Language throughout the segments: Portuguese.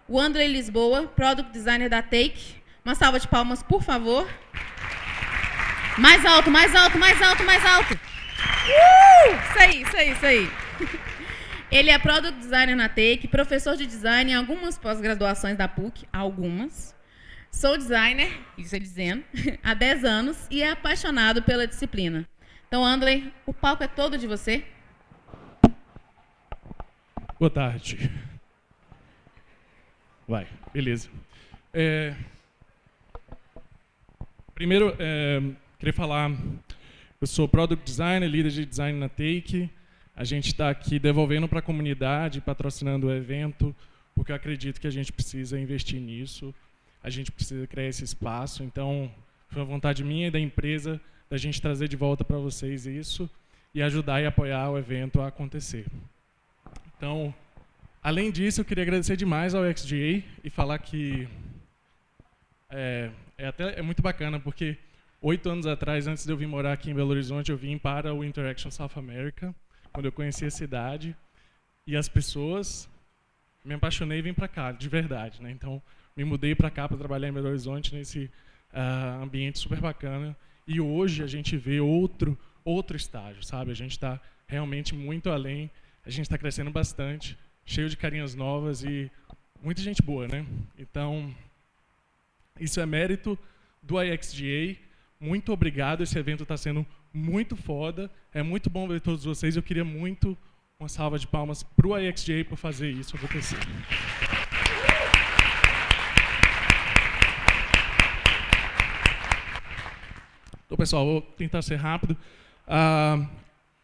o André Lisboa, Product Designer da Take. Uma salva de palmas, por favor. Mais alto, mais alto, mais alto, mais alto. Isso aí, isso aí, isso aí. Ele é Product Designer na Take, professor de design em algumas pós-graduações da PUC, algumas. Sou designer, isso ele dizendo, há 10 anos e é apaixonado pela disciplina. Então, André, o palco é todo de você. Boa tarde. Vai, beleza. Primeiro, queria falar, eu sou Product Designer, líder de design na Take. A gente está aqui devolvendo para a comunidade, patrocinando o evento, porque eu acredito que a gente precisa investir nisso, a gente precisa criar esse espaço. Então, foi uma vontade minha e da empresa da gente trazer de volta para vocês isso e ajudar e apoiar o evento a acontecer. Então, além disso, eu queria agradecer demais ao XGA e falar que é muito bacana, porque 8 anos atrás, antes de eu vir morar aqui em Belo Horizonte, eu vim para o Interaction South America, quando eu conheci a cidade e as pessoas, me apaixonei e vim para cá, de verdade, né? Então, me mudei para cá para trabalhar em Belo Horizonte nesse ambiente super bacana. E hoje a gente vê outro estágio, sabe? A gente está realmente muito além, a gente está crescendo bastante, cheio de carinhas novas e muita gente boa, né? Então, isso é mérito do IXGA. Muito obrigado, esse evento está sendo muito foda. É muito bom ver todos vocês. Eu queria muito uma salva de palmas para o IXGA por fazer isso acontecer. Então, pessoal, vou tentar ser rápido.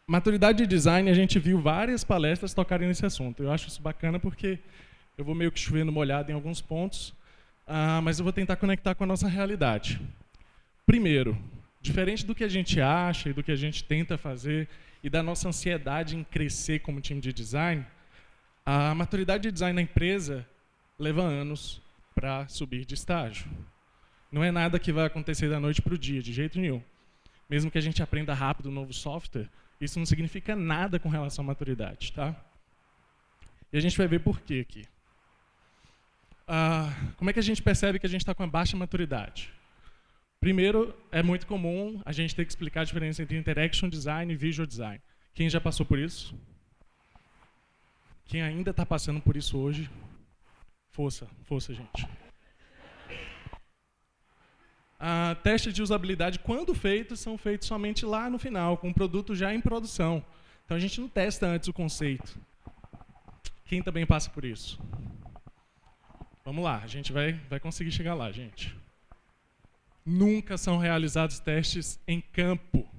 Maturidade de design, a gente viu várias palestras tocarem nesse assunto. Eu acho isso bacana porque eu vou meio que chovendo molhado em alguns pontos, mas eu vou tentar conectar com a nossa realidade. Primeiro, diferente do que a gente acha e do que a gente tenta fazer e da nossa ansiedade em crescer como time de design, a maturidade de design na empresa leva anos para subir de estágio. Não é nada que vai acontecer da noite para o dia, de jeito nenhum. Mesmo que a gente aprenda rápido um novo software, isso não significa nada com relação à maturidade, tá? E a gente vai ver por quê aqui. Como é que a gente percebe que a gente está com a baixa maturidade? Primeiro, é muito comum a gente ter que explicar a diferença entre Interaction Design e Visual Design. Quem já passou por isso? Quem ainda está passando por isso hoje? Força, força, gente. Testes de usabilidade, quando feitos, são feitos somente lá no final, com o produto já em produção. Então a gente não testa antes o conceito. Quem também passa por isso? Vamos lá, a gente vai conseguir chegar lá, gente. Nunca são realizados testes em campo.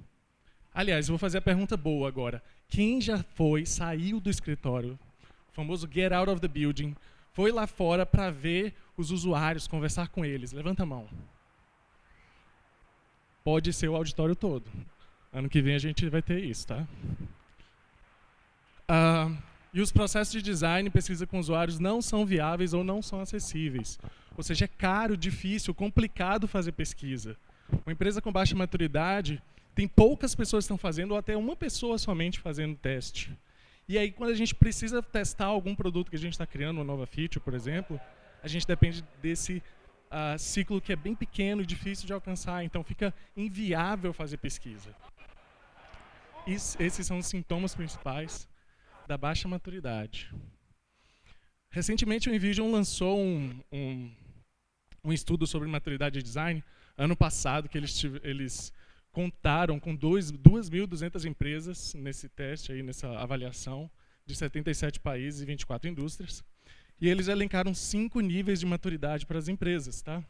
Aliás, eu vou fazer a pergunta boa agora. Quem já saiu do escritório, o famoso get out of the building, foi lá fora para ver os usuários, conversar com eles? Levanta a mão. Pode ser o auditório todo. Ano que vem a gente vai ter isso, tá? E os processos de design e pesquisa com usuários não são viáveis ou não são acessíveis. Ou seja, é caro, difícil, complicado fazer pesquisa. Uma empresa com baixa maturidade tem poucas pessoas que estão fazendo, ou até uma pessoa somente fazendo teste. E aí, quando a gente precisa testar algum produto que a gente está criando, uma nova feature, por exemplo, a gente depende desse ciclo que é bem pequeno e difícil de alcançar, então fica inviável fazer pesquisa. Esses são os sintomas principais da baixa maturidade. Recentemente, o InVision lançou um estudo sobre maturidade de design, ano passado, que eles contaram com 2.200 empresas nesse teste, aí, nessa avaliação, de 77 países e 24 indústrias. E eles elencaram 5 níveis de maturidade para as empresas. Tá?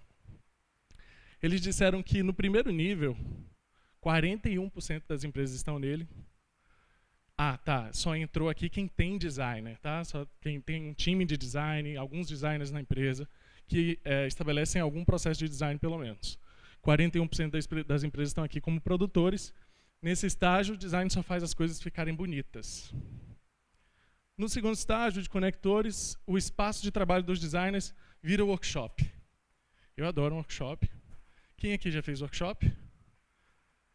Eles disseram que, no primeiro nível, 41% das empresas estão nele. Só entrou aqui quem tem designer, tá? Só quem tem um time de design, alguns designers na empresa, que estabelecem algum processo de design, pelo menos. 41% das empresas estão aqui como produtores. Nesse estágio, o design só faz as coisas ficarem bonitas. No segundo estágio, de conectores, o espaço de trabalho dos designers vira workshop. Eu adoro um workshop. Quem aqui já fez workshop?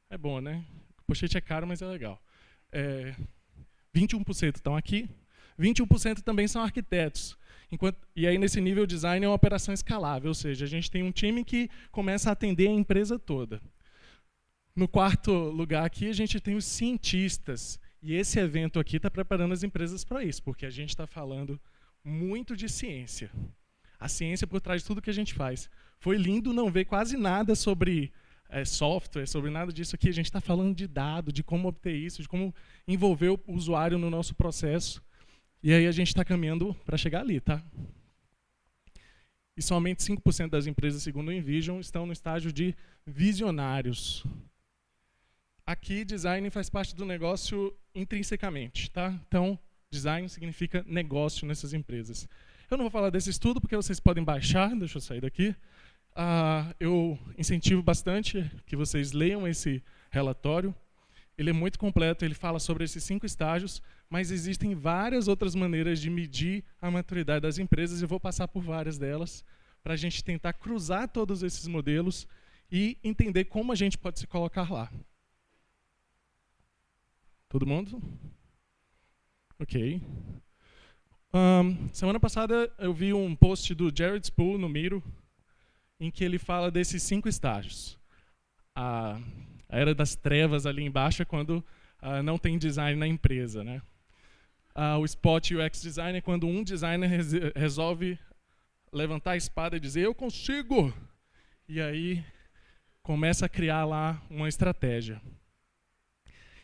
É bom, né? O pochete é caro, mas é legal. 21% estão aqui. 21% também são arquitetos. E aí, nesse nível, o design é uma operação escalável, ou seja, a gente tem um time que começa a atender a empresa toda. No quarto lugar aqui, a gente tem os cientistas. E esse evento aqui está preparando as empresas para isso, porque a gente está falando muito de ciência. A ciência por trás de tudo que a gente faz. Foi lindo não ver quase nada sobre software, sobre nada disso aqui. A gente está falando de dado, de como obter isso, de como envolver o usuário no nosso processo. E aí a gente está caminhando para chegar ali, tá? E somente 5% das empresas, segundo o Envision, estão no estágio de visionários. Aqui, design faz parte do negócio intrinsecamente, tá? Então, design significa negócio nessas empresas. Eu não vou falar desse estudo, porque vocês podem baixar, deixa eu sair daqui. Eu incentivo bastante que vocês leiam esse relatório. Ele é muito completo, ele fala sobre esses 5 estágios, mas existem várias outras maneiras de medir a maturidade das empresas, e eu vou passar por várias delas, para a gente tentar cruzar todos esses modelos e entender como a gente pode se colocar lá. Todo mundo? Ok. Semana passada eu vi um post do Jared Spool no Miro, em que ele fala desses 5 estágios. A era das trevas ali embaixo é quando não tem design na empresa, né? O Spot UX Design é quando um designer resolve levantar a espada e dizer, eu consigo! E aí começa a criar lá uma estratégia.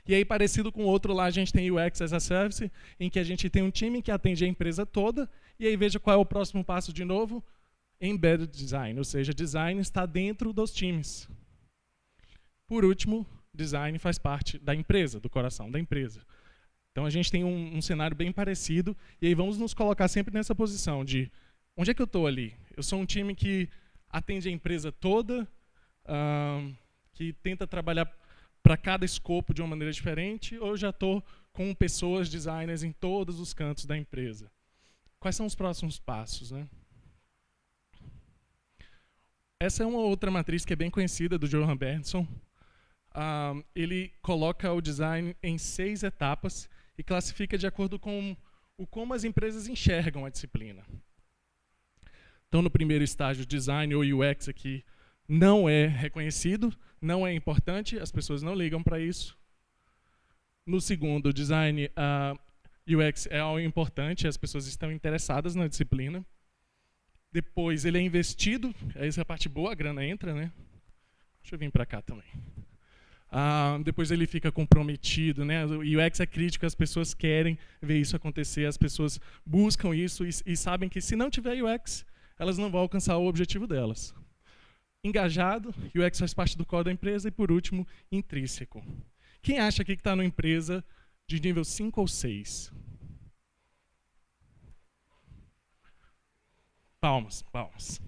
E aí, parecido com o outro lá, a gente tem UX as a Service, em que a gente tem um time que atende a empresa toda, e aí veja qual é o próximo passo de novo, Embedded Design, ou seja, design está dentro dos times. Por último, design faz parte da empresa, do coração da empresa. Então a gente tem um cenário bem parecido, e aí vamos nos colocar sempre nessa posição de onde é que eu estou ali? Eu sou um time que atende a empresa toda, que tenta trabalhar para cada escopo de uma maneira diferente, ou eu já estou com pessoas, designers em todos os cantos da empresa? Quais são os próximos passos, né? Essa é uma outra matriz que é bem conhecida, do Johan Bernson. Ele coloca o design em 6 etapas e classifica de acordo com como as empresas enxergam a disciplina. Então, no primeiro estágio, design ou UX aqui não é reconhecido, não é importante, as pessoas não ligam para isso. No segundo, design, UX é algo importante, as pessoas estão interessadas na disciplina. Depois, ele é investido, essa é a parte boa, a grana entra, né? Deixa eu vir para cá também. Depois ele fica comprometido, né? O UX é crítico, as pessoas querem ver isso acontecer, as pessoas buscam isso e sabem que se não tiver UX, elas não vão alcançar o objetivo delas. Engajado, UX faz parte do core da empresa. E por último, intrínseco. Quem acha aqui que está numa empresa de nível 5 ou 6? Palmas, palmas.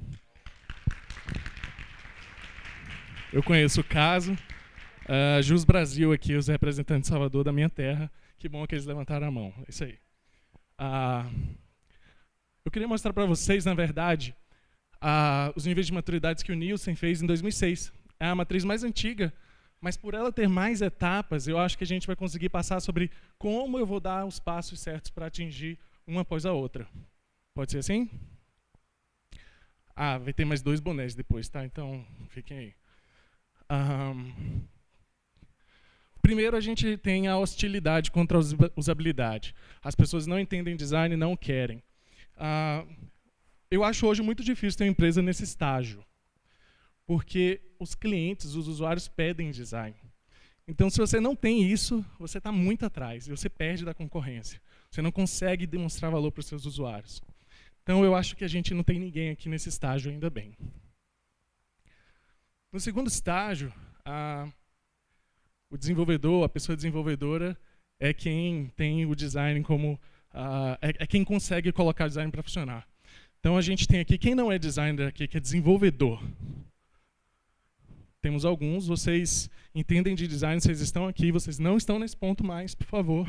Eu conheço o caso. Jus Brasil aqui, os representantes de Salvador, da minha terra. Que bom que eles levantaram a mão. É isso aí. Eu queria mostrar para vocês, na verdade, os níveis de maturidade que o Nielsen fez em 2006. É a matriz mais antiga, mas por ela ter mais etapas, eu acho que a gente vai conseguir passar sobre como eu vou dar os passos certos para atingir uma após a outra. Pode ser assim? Vai ter mais 2 bonés depois, tá? Então, fiquem aí. Primeiro, a gente tem a hostilidade contra a usabilidade. As pessoas não entendem design e não querem. Eu acho hoje muito difícil ter uma empresa nesse estágio, porque os clientes, os usuários pedem design. Então, se você não tem isso, você está muito atrás, e você perde da concorrência. Você não consegue demonstrar valor para os seus usuários. Então, eu acho que a gente não tem ninguém aqui nesse estágio ainda bem. No segundo estágio, o desenvolvedor, a pessoa desenvolvedora, é quem tem o design como... é quem consegue colocar o design para funcionar. Então, a gente tem aqui, quem não é designer aqui, que é desenvolvedor. Temos alguns, vocês entendem de design, vocês estão aqui, vocês não estão nesse ponto mais, por favor.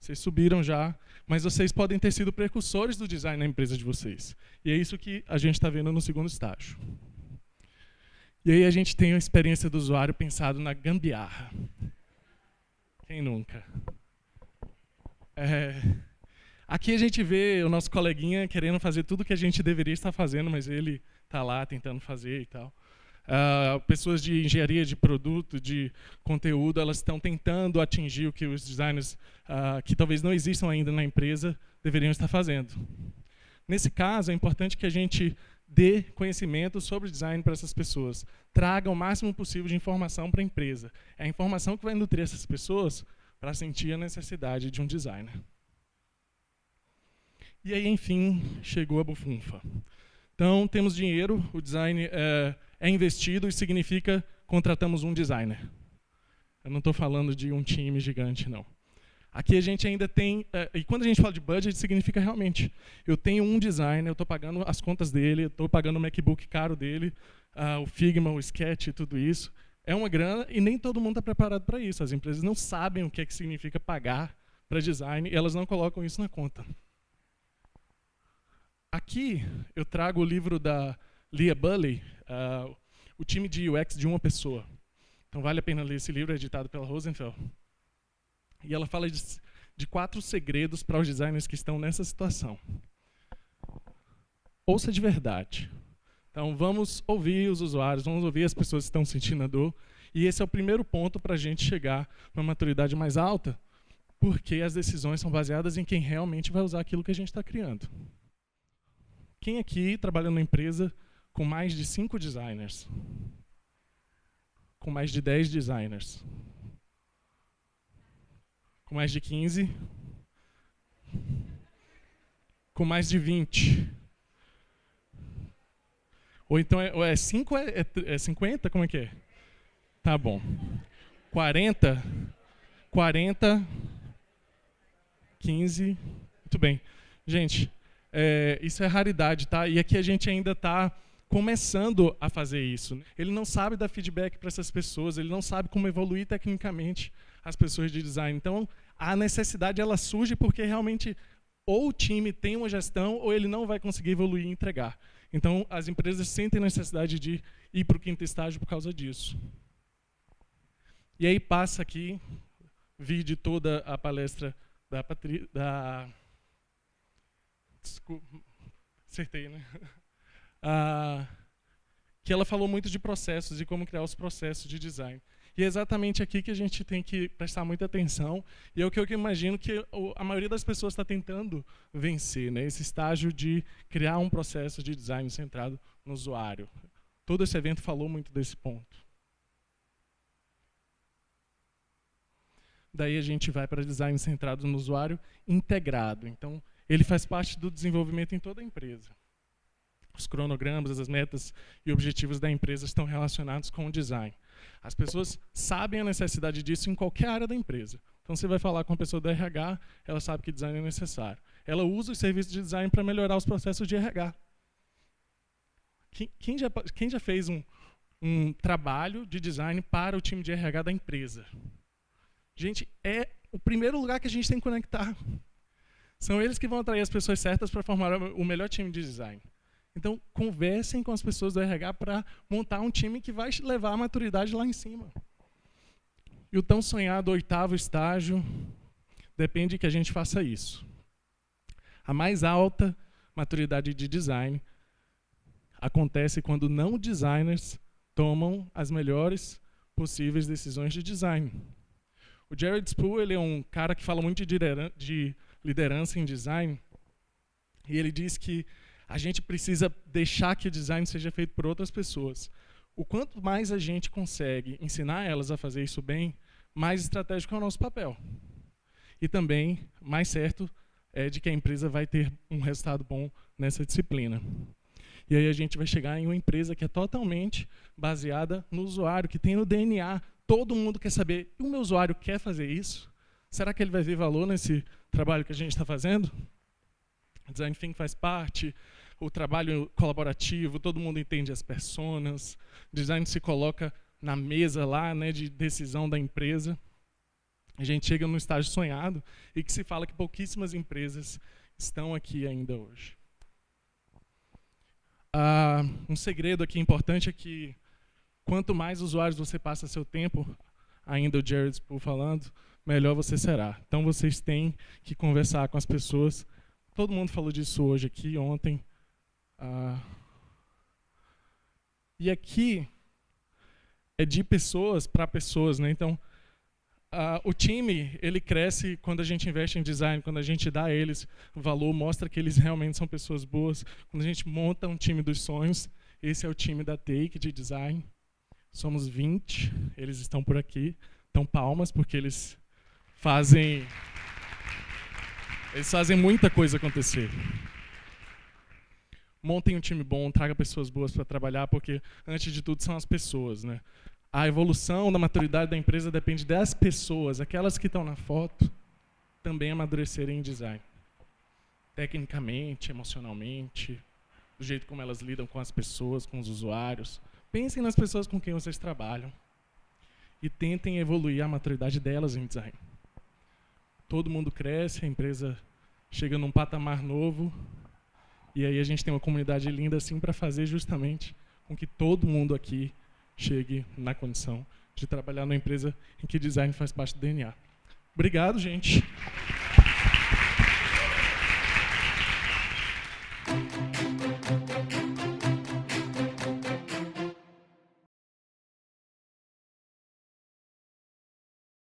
Vocês subiram já, mas vocês podem ter sido precursores do design na empresa de vocês. E é isso que a gente está vendo no segundo estágio. E aí a gente tem a experiência do usuário pensado na gambiarra. Quem nunca? Aqui a gente vê o nosso coleguinha querendo fazer tudo que a gente deveria estar fazendo, mas ele está lá tentando fazer e tal. Pessoas de engenharia de produto, de conteúdo, elas estão tentando atingir o que os designers que talvez não existam ainda na empresa deveriam estar fazendo. Nesse caso, é importante que a gente dê conhecimento sobre design para essas pessoas. Traga o máximo possível de informação para a empresa. É a informação que vai nutrir essas pessoas para sentir a necessidade de um designer. E aí, enfim, chegou a bufunfa. Então, temos dinheiro, o design é investido e significa contratamos um designer. Eu não estou falando de um time gigante, não. Aqui a gente ainda tem, e quando a gente fala de budget, significa realmente, eu tenho um designer, eu estou pagando as contas dele, estou pagando o MacBook caro dele, o Figma, o Sketch, tudo isso. É uma grana e nem todo mundo está preparado para isso. As empresas não sabem o que é que significa pagar para design e elas não colocam isso na conta. Aqui eu trago o livro da Leah Bulley, O time de UX de uma pessoa. Então vale a pena ler esse livro, é editado pela Rosenfeld. E ela fala de 4 segredos para os designers que estão nessa situação. Ouça de verdade. Então vamos ouvir os usuários, vamos ouvir as pessoas que estão sentindo a dor. E esse é o primeiro ponto para a gente chegar numa maturidade mais alta, porque as decisões são baseadas em quem realmente vai usar aquilo que a gente está criando. Quem aqui trabalha numa empresa com mais de 5 designers? Com mais de 10 designers? Com mais de 15? Com mais de 20? Ou então é 5 é 50? Como é que é? Tá bom. 40? 40? 15? Muito bem. Gente, isso é raridade, tá? E aqui a gente ainda está começando a fazer isso. Ele não sabe dar feedback para essas pessoas, ele não sabe como evoluir tecnicamente as pessoas de design. Então, a necessidade ela surge porque realmente ou o time tem uma gestão ou ele não vai conseguir evoluir e entregar. Então, as empresas sentem necessidade de ir para o 5º estágio por causa disso. E aí passa aqui, vi de toda a palestra da desculpa, acertei, né? Que ela falou muito de processos e como criar os processos de design. E é exatamente aqui que a gente tem que prestar muita atenção, e é o que eu imagino que a maioria das pessoas está tentando vencer, né? Esse estágio de criar um processo de design centrado no usuário. Todo esse evento falou muito desse ponto. Daí a gente vai para design centrado no usuário integrado. Então, ele faz parte do desenvolvimento em toda a empresa. Os cronogramas, as metas e objetivos da empresa estão relacionados com o design. As pessoas sabem a necessidade disso em qualquer área da empresa. Então, você vai falar com a pessoa do RH, ela sabe que design é necessário. Ela usa os serviços de design para melhorar os processos de RH. Quem já fez um trabalho de design para o time de RH da empresa? Gente, é o primeiro lugar que a gente tem que conectar. São eles que vão atrair as pessoas certas para formar o melhor time de design. Então, conversem com as pessoas do RH para montar um time que vai levar a maturidade lá em cima. E o tão sonhado 8º estágio depende que a gente faça isso. A mais alta maturidade de design acontece quando não designers tomam as melhores possíveis decisões de design. O Jared Spool, ele é um cara que fala muito de liderança em design, e ele diz que a gente precisa deixar que o design seja feito por outras pessoas. O quanto mais a gente consegue ensinar elas a fazer isso bem, mais estratégico é o nosso papel. E também, mais certo é de que a empresa vai ter um resultado bom nessa disciplina. E aí a gente vai chegar em uma empresa que é totalmente baseada no usuário, que tem no DNA. Todo mundo quer saber, e o meu usuário quer fazer isso? Será que ele vai ver valor nesse trabalho que a gente está fazendo? O design thinking faz parte, o trabalho colaborativo, todo mundo entende as personas, o design se coloca na mesa lá, né, de decisão da empresa. A gente chega num estágio sonhado e que se fala que pouquíssimas empresas estão aqui ainda hoje. Um segredo aqui importante é que quanto mais usuários você passa seu tempo, ainda o Jared Spool falando, melhor você será. Então vocês têm que conversar com as pessoas Todo mundo falou disso hoje aqui, ontem. E aqui é de pessoas para pessoas, né? Então, o time, ele cresce quando a gente investe em design, quando a gente dá a eles valor, mostra que eles realmente são pessoas boas. Quando a gente monta um time dos sonhos, esse é o time da Take, de design. Somos 20, eles estão por aqui. Então, palmas, porque eles fazem muita coisa acontecer. Montem um time bom, traga pessoas boas para trabalhar, porque, antes de tudo, são as pessoas, né? A evolução da maturidade da empresa depende das pessoas, aquelas que estão na foto, também amadurecerem em design. Tecnicamente, emocionalmente, do jeito como elas lidam com as pessoas, com os usuários. Pensem nas pessoas com quem vocês trabalham e tentem evoluir a maturidade delas em design. Todo mundo cresce, a empresa chega num patamar novo, e aí a gente tem uma comunidade linda assim para fazer justamente com que todo mundo aqui chegue na condição de trabalhar numa empresa em que design faz parte do DNA. Obrigado, gente.